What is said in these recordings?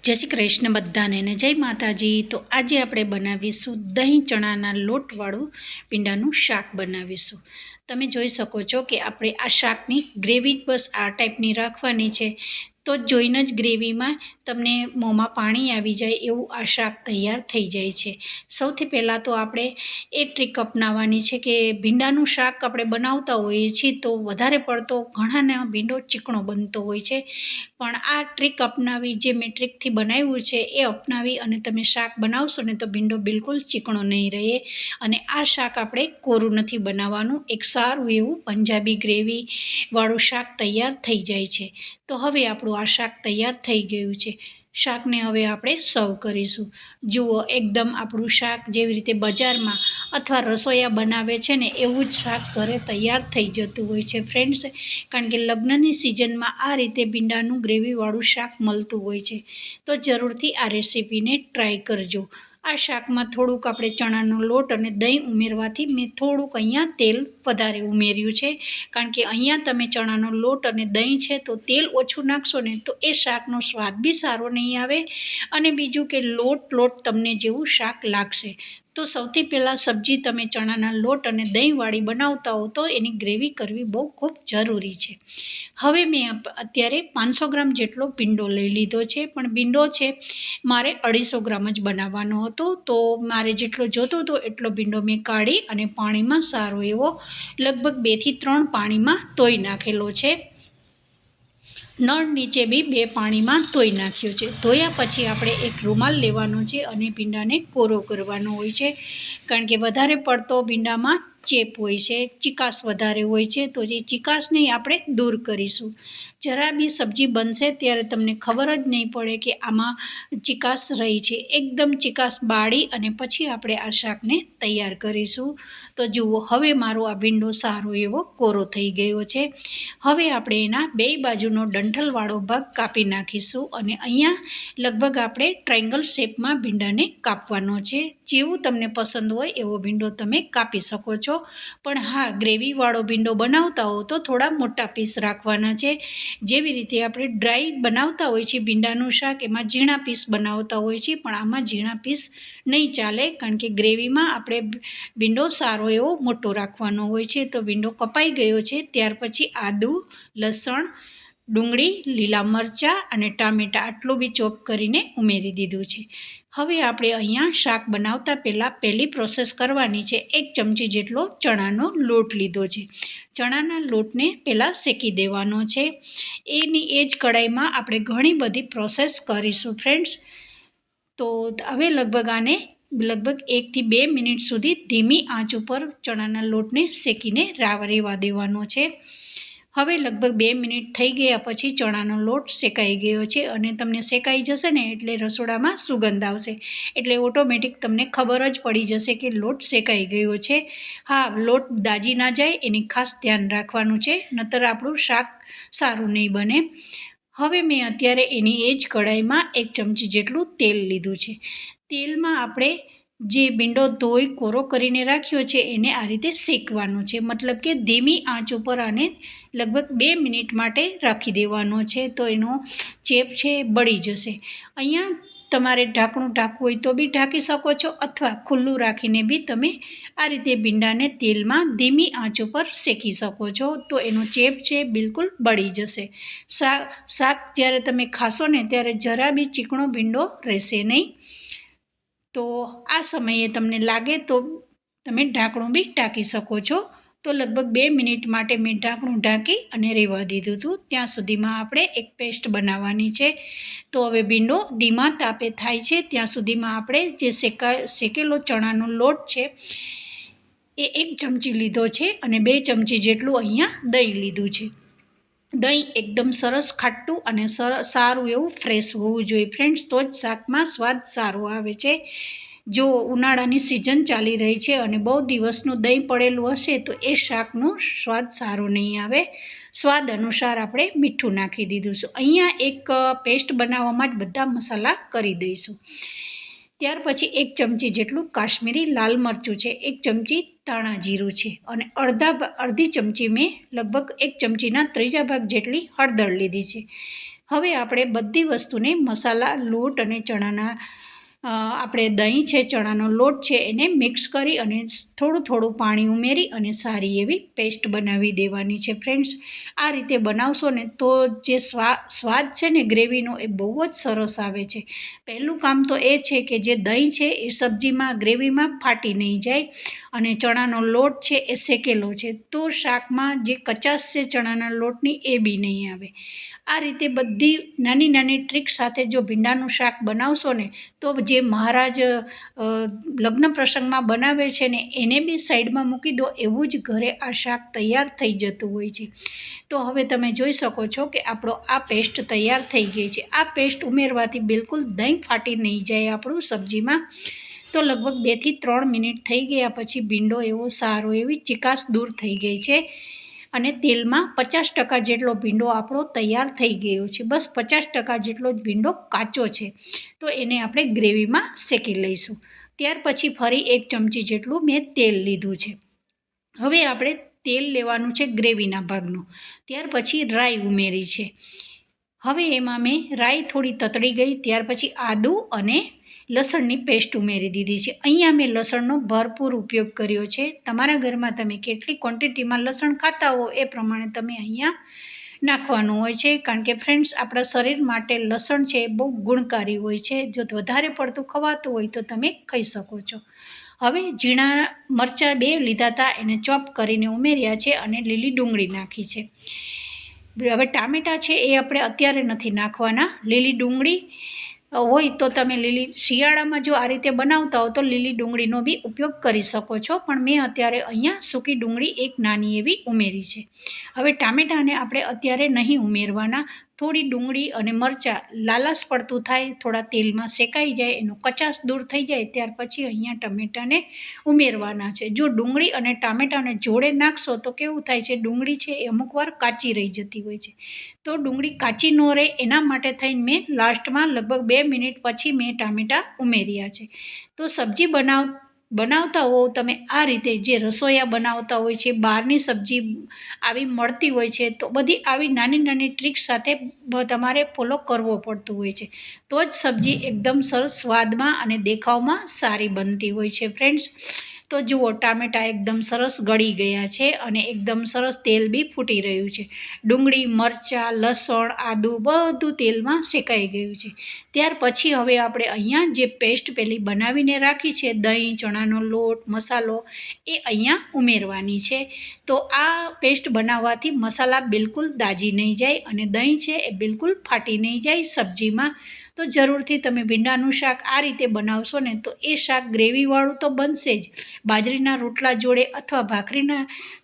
જય શ્રી કૃષ્ણ બધાને ને જય માતાજી। તો આજે આપણે બનાવીશું દહીં ચણાના લોટવાળું પીંડાનું શાક બનાવીશું। તમે જોઈ શકો છો કે આપણે આ શાકની ગ્રેવી બસ આ ટાઈપની રાખવાની છે, તો જોઈને જ ગ્રેવીમાં તમને મોંમાં પાણી આવી જાય એવું આ શાક તૈયાર થઈ જાય છે। સૌથી પહેલાં તો આપણે એ ટ્રીક અપનાવવાની છે કે ભીંડાનું શાક આપણે બનાવતા હોઈએ છીએ તો વધારે પડતો ઘણાને ભીંડો ચીકણો બનતો હોય છે, પણ આ ટ્રીક અપનાવી જે મેં ટ્રીકથી બનાવ્યું છે એ અપનાવી અને તમે શાક બનાવશો ને તો ભીંડો બિલકુલ ચીકણો નહીં રહે। અને આ શાક આપણે કોરું નથી બનાવવાનું, એક સારું એવું પંજાબી ગ્રેવીવાળું શાક તૈયાર થઈ જાય છે। તો હવે આપણું આ શાક તૈયાર થઈ ગયું છે। શાકને હવે આપણે સર્વ કરીશું। જુઓ, એકદમ આપણું શાક જેવી રીતે બજારમાં અથવા રસોઈયા બનાવે છે ને એવું જ શાક ઘરે તૈયાર થઈ જતું હોય છે ફ્રેન્ડ્સ, કારણ કે લગ્નની સિઝનમાં આ રીતે ભીંડાનું ગ્રેવીવાળું શાક મળતું હોય છે। તો જરૂરથી આ રેસીપીને ટ્રાય કરજો। આ શાકમાં થોડુંક આપણે ચણાનો લોટ અને દહીં ઉમેરવાથી મેં થોડુંક અહીંયા તેલ વધારે ઉમેર્યું છે, કારણ કે અહીંયા તમે ચણાનો લોટ અને દહીં છે તો તેલ ઓછું નાખશો ને તો એ શાકનો સ્વાદ બી સારો નહીં આવે, અને બીજું કે લોટ તમને જેવું શાક લાગશે। તો સૌથી પહેલાં સબ્જી તમે ચણાના લોટ અને દહીંવાળી બનાવતા હો તો એની ગ્રેવી કરવી બહુ ખૂબ જરૂરી છે। હવે મેં અત્યારે 500 ગ્રામ જેટલો ભીંડો લઈ લીધો છે, પણ ભીંડો છે મારે 250 ગ્રામ જ બનાવવાનો હતો, તો મારે જેટલો જોતો હતો એટલો ભીંડો મેં કાઢી અને પાણીમાં સારો એવો લગભગ 2 થી 3 પાણીમાં ધોઈ નાખેલો છે। નળ નીચે બી 2 પાણીમાં ધોઈ નાખ્યો છે। ધોયા પછી આપણે એક રૂમાલ લેવાનો છે અને ભીંડાને કોરો કરવાનો હોય છે, કારણ કે વધારે પડતો ભીંડામાં ચેપ હોય છે, ચિકાસ વધારે હોય છે, તો જે ચિકાસને આપણે દૂર કરીશું। જરા બી સબ્જી બનશે ત્યારે તમને ખબર જ નહીં પડે કે આમાં ચિકાસ રહી છે, એકદમ ચિકાસ બાળી અને પછી આપણે આ શાકને તૈયાર કરીશું। તો જુઓ, હવે મારો આ ભીંડો સારો એવો કોરો થઈ ગયો છે। હવે આપણે એના બે બાજુનો ડંઠલવાળો ભાગ કાપી નાખીશું, અને અહીંયા લગભગ આપણે ટ્રાયંગલ શેપમાં ભીંડાને કાપવાનો છે। જેવું તમને પસંદ હોય એવો ભીંડો તમે કાપી શકો છો, પણ હા, ગ્રેવીવાળો ભીંડો બનાવતા હો તો થોડા મોટા પીસ રાખવાના છે। જેવી રીતે આપણે ડ્રાય બનાવતા હોય છે ભીંડાનું શાક, એમાં ઝીણા પીસ બનાવતા હોય છે, પણ આમાં ઝીણા પીસ નહીં ચાલે, કારણ કે ગ્રેવીમાં આપણે ભીંડો સારો એવો મોટો રાખવાનો હોય છે। તો ભીંડો કપાઈ ગયો છે, ત્યાર પછી આદું, લસણ, ડુંગળી, લીલા મરચાં અને ટામેટાં આટલું બી ચોપ કરીને ઉમેરી દીધું છે। હવે આપણે અહીંયા શાક બનાવતા પહેલી પ્રોસેસ કરવાની છે, 1 ચમચી જેટલો ચણાનો લોટ લીધો છે। ચણાના લોટને પહેલાં શેકી દેવાનો છે। એની એ જ કઢાઈમાં આપણે ઘણી બધી પ્રોસેસ કરીશું ફ્રેન્ડ્સ। તો હવે લગભગ 1 થી 2 મિનિટ સુધી ધીમી આંચ ઉપર ચણાના લોટને શેકીને રહેવા દેવાનો છે। હવે લગભગ 2 મિનિટ થઈ ગયા પછી ચણાનો લોટ શેકાઈ ગયો છે, અને તમને શેકાઈ જશે ને એટલે રસોડામાં સુગંધ આવશે, એટલે ઓટોમેટિક તમને ખબર જ પડી જશે કે લોટ શેકાઈ ગયો છે। હા, લોટ દાજી ના જાય એની ખાસ ધ્યાન રાખવાનું છે, નહીંતર આપણું શાક સારું નહીં બને। હવે મેં અત્યારે એની એ જ કઢાઈમાં 1 ચમચી જેટલું તેલ લીધું છે। તેલમાં આપણે જે ભીંડો ધોઈ કોરો કરીને રાખ્યો છે એને આ રીતે શેકવાનો છે, મતલબ કે ધીમી આંચ ઉપર આને લગભગ 2 મિનિટ માટે રાખી દેવાનો છે, તો એનો ચેપ છે બળી જશે। અહીંયા તમારે ઢાંકણું ઢાંકવું હોય તો બી ઢાંકી શકો છો, અથવા ખુલ્લું રાખીને બી તમે આ રીતે ભીંડાને તેલમાં ધીમી આંચ ઉપર શેકી શકો છો, તો એનો ચેપ છે બિલકુલ બળી જશે। શાક જ્યારે તમે ખાશો ને ત્યારે જરા બી ચીકણો ભીંડો રહેશે નહીં। તો આ સમયે તમને લાગે તો તમે ઢાંકણું બી ઢાંકી શકો છો। તો લગભગ 2 મિનિટ માટે મેં ઢાંકણું ઢાંકી અને રહેવા દીધું હતું, ત્યાં સુધીમાં આપણે એક પેસ્ટ બનાવવાની છે। તો હવે ભીંડો ધીમા તાપે થાય છે ત્યાં સુધીમાં આપણે જે શેકેલો ચણાનો લોટ છે એ 1 ચમચી લીધો છે, અને 2 ચમચી જેટલું અહીંયા દહીં લીધું છે। દહીં એકદમ સરસ ખાટું અને સારું એવું ફ્રેશ હોવું જોઈએ ફ્રેન્ડ્સ, તો જ શાકમાં સ્વાદ સારો આવે છે। જો ઉનાળાની સિઝન ચાલી રહી છે અને બહુ દિવસનું દહીં પડેલું હશે તો એ શાકનો સ્વાદ સારો નહીં આવે। સ્વાદ અનુસાર આપણે મીઠું નાખી દીધું છે। અહીંયા એક પેસ્ટ બનાવવામાં જ બધા મસાલા કરી દઈશું। ત્યાર પછી 1 ચમચી જેટલું કાશ્મીરી લાલ મરચું છે, 1 ચમચી ધાણા જીરું છે, અને અડધી ચમચી મેં લગભગ 1 ચમચીના ત્રીજા ભાગ જેટલી હળદર લીધી છે। હવે આપણે બધી વસ્તુને મસાલા, લોટ અને ચણાના આપણે દહીં છે, ચણાનો લોટ છે, એને મિક્સ કરી અને થોડું થોડું પાણી ઉમેરી અને સારી એવી પેસ્ટ બનાવી દેવાની છે ફ્રેન્ડ્સ. આ રીતે બનાવશો ને તો જે સ્વાદ છે ને ગ્રેવીનો એ બહુ જ સરસ આવે છે. પહેલું કામ તો એ છે કે જે દહીં છે એ સબ્જીમાં ગ્રેવીમાં ફાટી નહીં જાય અને ચણાનો લોટ છે એ શેકેલો છે, તો શાકમાં જે કચાશ છે ચણાના લોટની એ બી નહીં આવે. આ રીતે બધી નાની નાની ટ્રીક સાથે જો ભીંડાનું શાક બનાવશો ને તો જે મહારાજ લગ્ન પ્રસંગમાં બનાવે છે ને એને બી સાઈડમાં મૂકી દો એવું જ ઘરે આ શાક તૈયાર થઈ જતું હોય છે. તો હવે તમે જોઈ શકો છો કે આપણો આ પેસ્ટ તૈયાર થઈ ગઈ છે. આ પેસ્ટ ઉમેરવાથી બિલકુલ દહીં ફાટી નહીં જાય આપણું સબ્જીમાં. તો લગભગ 2 થી 3 મિનિટ થઈ ગયા પછી ભીંડો એવો સારો એવી ચિકાસ દૂર થઈ ગઈ છે અને તેલમાં 50% જેટલો ભીંડો આપણો તૈયાર થઈ ગયો છે. બસ 50% જેટલો જ ભીંડો કાચો છે, તો એને આપણે ગ્રેવીમાં શેકી લઈશું. ત્યાર પછી ફરી 1 ચમચી જેટલું મેં તેલ લીધું છે. હવે આપણે તેલ લેવાનું છે ગ્રેવીના ભાગનું. ત્યાર પછી રાઈ ઉમેરી છે. હવે એમાં મેં રાઈ થોડી તતડી ગઈ ત્યાર પછી આદું અને લસણની પેસ્ટ ઉમેરી દીધી છે. અહીંયા મેં લસણનો ભરપૂર ઉપયોગ કર્યો છે. તમારા ઘરમાં તમે કેટલી ક્વોન્ટિટીમાં લસણ ખાતા હો એ પ્રમાણે તમે અહીંયા નાખવાનું હોય છે, કારણ કે ફ્રેન્ડ્સ આપણા શરીર માટે લસણ છે એ બહુ ગુણકારી હોય છે. જો વધારે પડતું ખવાતું હોય તો તમે ખાઈ શકો છો. હવે ઝીણા મરચાં 2 લીધા હતા, એને ચોપ કરીને ઉમેર્યા છે અને લીલી ડુંગળી નાખી છે. હવે ટામેટાં છે એ આપણે અત્યારે નથી નાખવાના. લીલી ડુંગળી હોય તો તમે શિયાળામાં જો આ રીતે બનાવતા હો તો લીલી ડુંગળીનો બી ઉપયોગ કરી શકો છો, પણ મેં અત્યારે અહીંયા સૂકી ડુંગળી 1 નાની એવી ઉમેરી છે. હવે ટામેટાને આપણે અત્યારે નહીં ઉમેરવાના. થોડી ડુંગળી અને મરચાં લાલાશ પડતું થાય, થોડા તેલમાં શેકાઈ જાય, એનો કચાશ દૂર થઈ જાય ત્યાર પછી અહીંયા ટમેટાને ઉમેરવાના છે. જો ડુંગળી અને ટામેટાને જોડે નાખશો તો કેવું થાય છે, ડુંગળી છે એ અમુકવાર કાચી રહી જતી હોય છે. તો ડુંગળી કાચી ન રહે એના માટે થઈને મેં લાસ્ટમાં લગભગ 2 મિનિટ પછી મેં ટામેટાં ઉમેર્યા છે. તો સબ્જી બનાવતા હો તમે આ રીતે, જે રસોઈયા બનાવતા હોય છે, બહારની સબ્જી આવી મળતી હોય છે, તો બધી આવી નાની નાની ટ્રીક સાથે તમારે ફોલો કરવો પડતું હોય છે, તો જ સબ્જી એકદમ સરસ સ્વાદમાં અને દેખાવમાં સારી બનતી હોય છે ફ્રેન્ડ્સ. તો જુઓ ટામેટાં એકદમ સરસ ગળી ગયા છે અને એકદમ સરસ તેલ બી ફૂટી રહ્યું છે. ડુંગળી, મરચાં, લસણ, આદું બધું તેલમાં શેકાઈ ગયું છે. ત્યાર પછી હવે આપણે અહીંયા જે પેસ્ટ પેલી બનાવીને રાખી છે, દહીં, ચણાનો લોટ, મસાલો, એ અહીંયા ઉમેરવાની છે. તો આ પેસ્ટ બનાવવાથી મસાલા બિલકુલ દાજી નહીં જાય અને દહીં છે એ બિલકુલ ફાટી નહીં જાય સબ્જીમાં. તો જરૂરથી તમે ભીંડાનું શાક આ રીતે બનાવશો ને તો એ શાક ગ્રેવીવાળું તો બનશે જ. બાજરીના રોટલા જોડે અથવા ભાખરીના,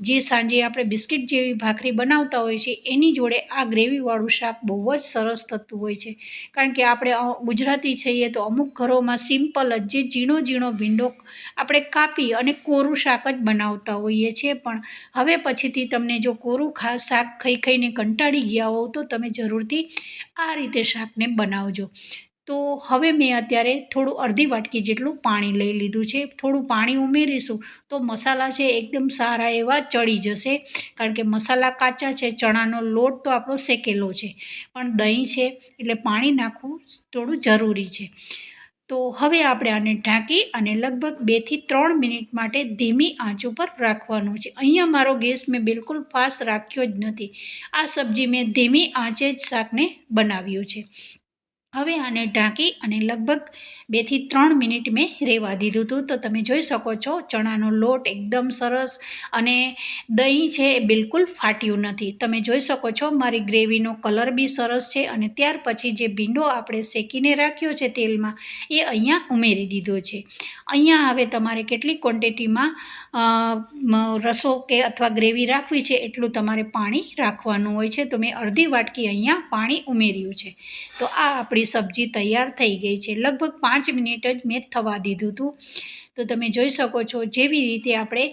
જે સાંજે આપણે બિસ્કિટ જેવી ભાખરી બનાવતા હોય છે એની જોડે આ ગ્રેવીવાળું શાક બહુ જ સરસ થતું હોય છે. કારણ કે આપણે ગુજરાતી છીએ તો અમુક ઘરોમાં સિમ્પલ જ જે ઝીણો ઝીણો ભીંડો આપણે કાપી અને કોરું શાક જ બનાવતા હોઈએ છીએ. પણ હવે પછીથી તમને જો કોરું શાક ખાઈ ખાઈને કંટાળી ગયા હોવ તો તમે જરૂરથી આ રીતે શાકને બનાવજો. તો હવે મેં અત્યારે થોડું અડધી વાટકી જેટલું પાણી લઈ લીધું છે. થોડું પાણી ઉમેરીશું તો મસાલા છે એકદમ સારા એવા ચડી જશે, કારણ કે મસાલા કાચા છે, ચણાનો લોટ તો આપણો શેકેલો છે, પણ દહીં છે એટલે પાણી નાખવું થોડું જરૂરી છે. તો હવે આપણે આને ઢાંકી અને લગભગ 2 થી 3 મિનિટ માટે ધીમી આંચ ઉપર રાખવાનું છે. અહીંયા મારો ગેસ મેં બિલકુલ ફાસ્ટ રાખ્યો જ નથી. આ સબ્જી મેં ધીમી આંચે જ શાકને બનાવ્યું છે. હવે આને ઢાંકી અને લગભગ 2 થી 3 મિનિટ મેં રહેવા દીધું હતું. તો તમે જોઈ શકો છો ચણાનો લોટ એકદમ સરસ અને દહીં છે એ બિલકુલ ફાટ્યું નથી. તમે જોઈ શકો છો મારી ગ્રેવીનો કલર બી સરસ છે. અને ત્યાર પછી જે ભીંડો આપણે શેકીને રાખ્યો છે તેલમાં એ અહીંયા ઉમેરી દીધો છે. અહીંયા હવે તમારે કેટલી ક્વોન્ટિટીમાં રસો કે અથવા ગ્રેવી રાખવી છે એટલું તમારે પાણી રાખવાનું હોય છે. તો મેં અડધી વાટકી અહીંયા પાણી ઉમેર્યું છે. તો આ આપણી સબ્જી તૈયાર થઈ ગઈ છે. લગભગ 5 મિનિટ જ મેં થવા દીધું હતું. તો તમે જોઈ શકો છો જેવી રીતે આપણે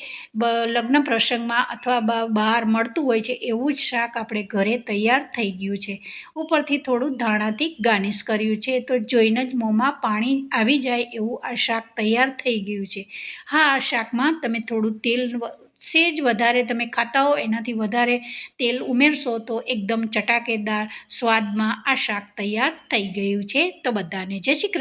લગ્ન પ્રસંગમાં અથવા બહાર મળતું હોય છે એવું જ શાક આપણે ઘરે તૈયાર થઈ ગયું છે. ઉપરથી થોડું ધાણાથી ગાર્નિશ કર્યું છે. તો જોઈને જ મોંમાં પાણી આવી જાય એવું આ શાક તૈયાર થઈ ગયું છે. હા, આ શાકમાં તમે થોડું તેલ સેજ વધારે તમે ખાતા હો એનાથી વધારે તેલ ઉમેરશો તો એકદમ ચટાકેદાર સ્વાદમાં આ શાક તૈયાર થઈ ગયું છે. તો બધાને જય શ્રી કૃષ્ણ.